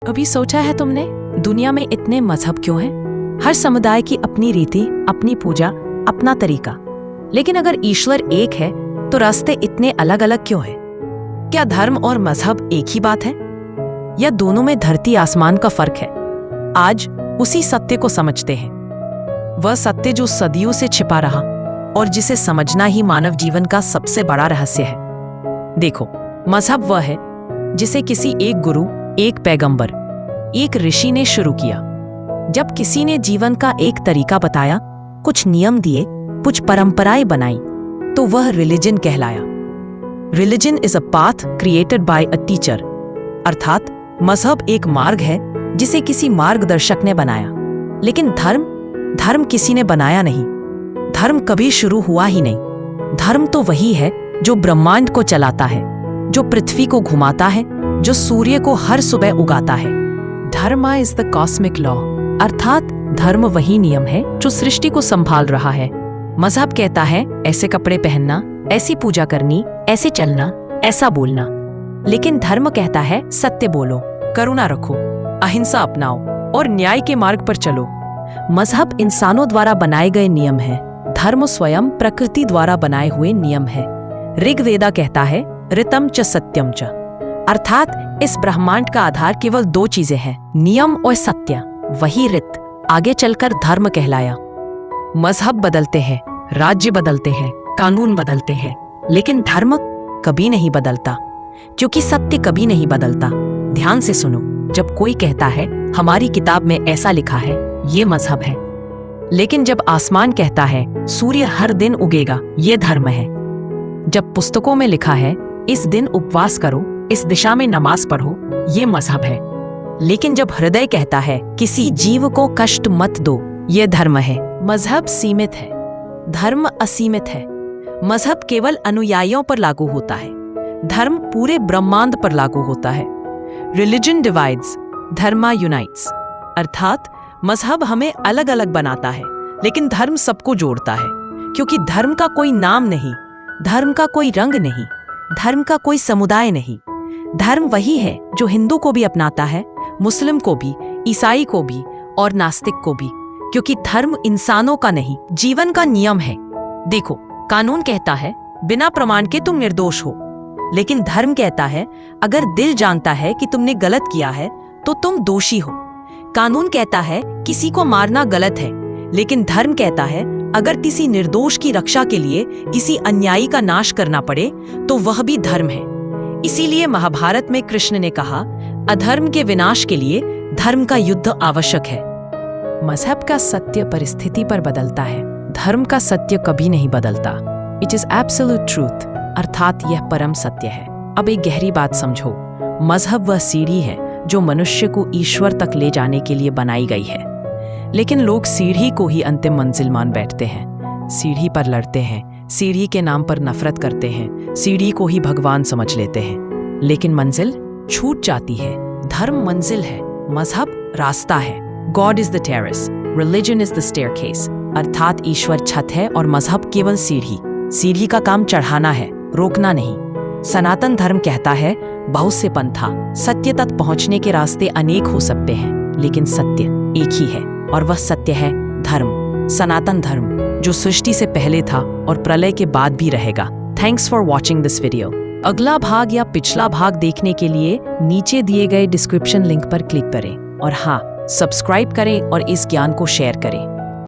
कभी सोचा है तुमने, दुनिया में इतने मजहब क्यों हैं? हर समुदाय की अपनी रीति, अपनी पूजा, अपना तरीका। लेकिन अगर ईश्वर एक है तो रास्ते इतने अलग अलग क्यों हैं? क्या धर्म और मजहब एक ही बात है, या दोनों में धरती आसमान का फर्क है? आज उसी सत्य को समझते हैं, वह सत्य जो सदियों से छिपा रहा और जिसे समझना ही मानव जीवन का सबसे बड़ा रहस्य है। देखो, मजहब वह है जिसे किसी एक गुरु, एक पैगंबर, एक ऋषि ने शुरू किया। जब किसी ने जीवन का एक तरीका बताया, कुछ नियम दिए, कुछ परंपराएं बनाई, तो वह रिलीजन कहलाया। Religion is a path created by a teacher, अर्थात मजहब एक मार्ग है जिसे किसी मार्गदर्शक ने बनाया। लेकिन धर्म किसी ने बनाया नहीं। धर्म कभी शुरू हुआ ही नहीं। धर्म तो वही है जो ब्रह्मांड को चलाता है, जो पृथ्वी को घुमाता है, जो सूर्य को हर सुबह उगाता है। धर्म इज द कॉस्मिक लॉ, अर्थात धर्म वही नियम है जो सृष्टि को संभाल रहा है। मजहब कहता है ऐसे कपड़े पहनना, ऐसी पूजा करनी, ऐसे चलना, ऐसा बोलना। लेकिन धर्म कहता है सत्य बोलो, करुणा रखो, अहिंसा अपनाओ और न्याय के मार्ग पर चलो। मजहब इंसानों द्वारा बनाए गए नियम है, धर्म स्वयं प्रकृति द्वारा बनाए हुए नियम है। ऋग्वेदा कहता है ऋतम च सत्यम च, अर्थात इस ब्रह्मांड का आधार केवल दो चीजें हैं, नियम और सत्य। वही ऋत आगे चलकर धर्म कहलाया। मजहब बदलते हैं, राज्य बदलते हैं, कानून बदलते हैं, लेकिन धर्म कभी नहीं बदलता, क्योंकि सत्य कभी नहीं बदलता। ध्यान से सुनो, जब कोई कहता है हमारी किताब में ऐसा लिखा है, ये मजहब है। लेकिन जब आसमान कहता है सूर्य हर दिन उगेगा, ये धर्म है। जब पुस्तकों में लिखा है इस दिन उपवास करो, इस दिशा में नमाज पढ़ो, ये मजहब है। लेकिन जब हृदय कहता है किसी जीव को कष्ट मत दो, ये धर्म है। मजहब सीमित है, धर्म असीमित है। मजहब केवल अनुयायियों पर लागू होता है, धर्म पूरे ब्रह्मांड पर लागू होता है। रिलीजन डिवाइड्स, धर्म यूनाइट्स, अर्थात मजहब हमें अलग अलग बनाता है, लेकिन धर्म सबको जोड़ता है। क्योंकि धर्म का कोई नाम नहीं, धर्म का कोई रंग नहीं, धर्म का कोई समुदाय नहीं। धर्म वही है जो हिंदू को भी अपनाता है, मुस्लिम को भी, ईसाई को भी और नास्तिक को भी। क्योंकि धर्म इंसानों का नहीं, जीवन का नियम है। देखो, कानून कहता है बिना प्रमाण के तुम निर्दोष हो, लेकिन धर्म कहता है अगर दिल जानता है कि तुमने गलत किया है तो तुम दोषी हो। कानून कहता है किसी को मारना गलत है, लेकिन धर्म कहता है अगर किसी निर्दोष की रक्षा के लिए किसी अन्यायी का नाश करना पड़े तो वह भी धर्म है। इसीलिए महाभारत में कृष्ण ने कहा, अधर्म के विनाश के लिए धर्म का युद्ध आवश्यक है। मजहब का सत्य परिस्थिति पर बदलता है, धर्म का सत्य कभी नहीं बदलता। इट इज एब्सोल्यूट ट्रूथ, अर्थात यह परम सत्य है। अब एक गहरी बात समझो, मजहब वह सीढ़ी है जो मनुष्य को ईश्वर तक ले जाने के लिए बनाई गई है। लेकिन लोग सीढ़ी को ही अंतिम मंजिल मान बैठते हैं, सीढ़ी पर लड़ते हैं, सीढ़ी के नाम पर नफरत करते हैं, सीढ़ी को ही भगवान समझ लेते हैं। लेकिन मंजिल छूट जाती है। धर्म मंजिल है, मजहब रास्ता है। God is the terrace, religion is the staircase, अर्थात ईश्वर छत है और मजहब केवल सीढ़ी। सीढ़ी का काम चढ़ाना है, रोकना नहीं। सनातन धर्म कहता है बहुत से पंथा, सत्य तक पहुंचने के रास्ते अनेक हो सकते हैं, लेकिन सत्य एक ही है और वह सत्य है धर्म, सनातन धर्म, जो सृष्टि से पहले था और प्रलय के बाद भी रहेगा। Thanks for watching this video. अगला भाग या पिछला भाग देखने के लिए नीचे दिए गए डिस्क्रिप्शन लिंक पर क्लिक करें और हाँ, सब्सक्राइब करें और इस ज्ञान को शेयर करें।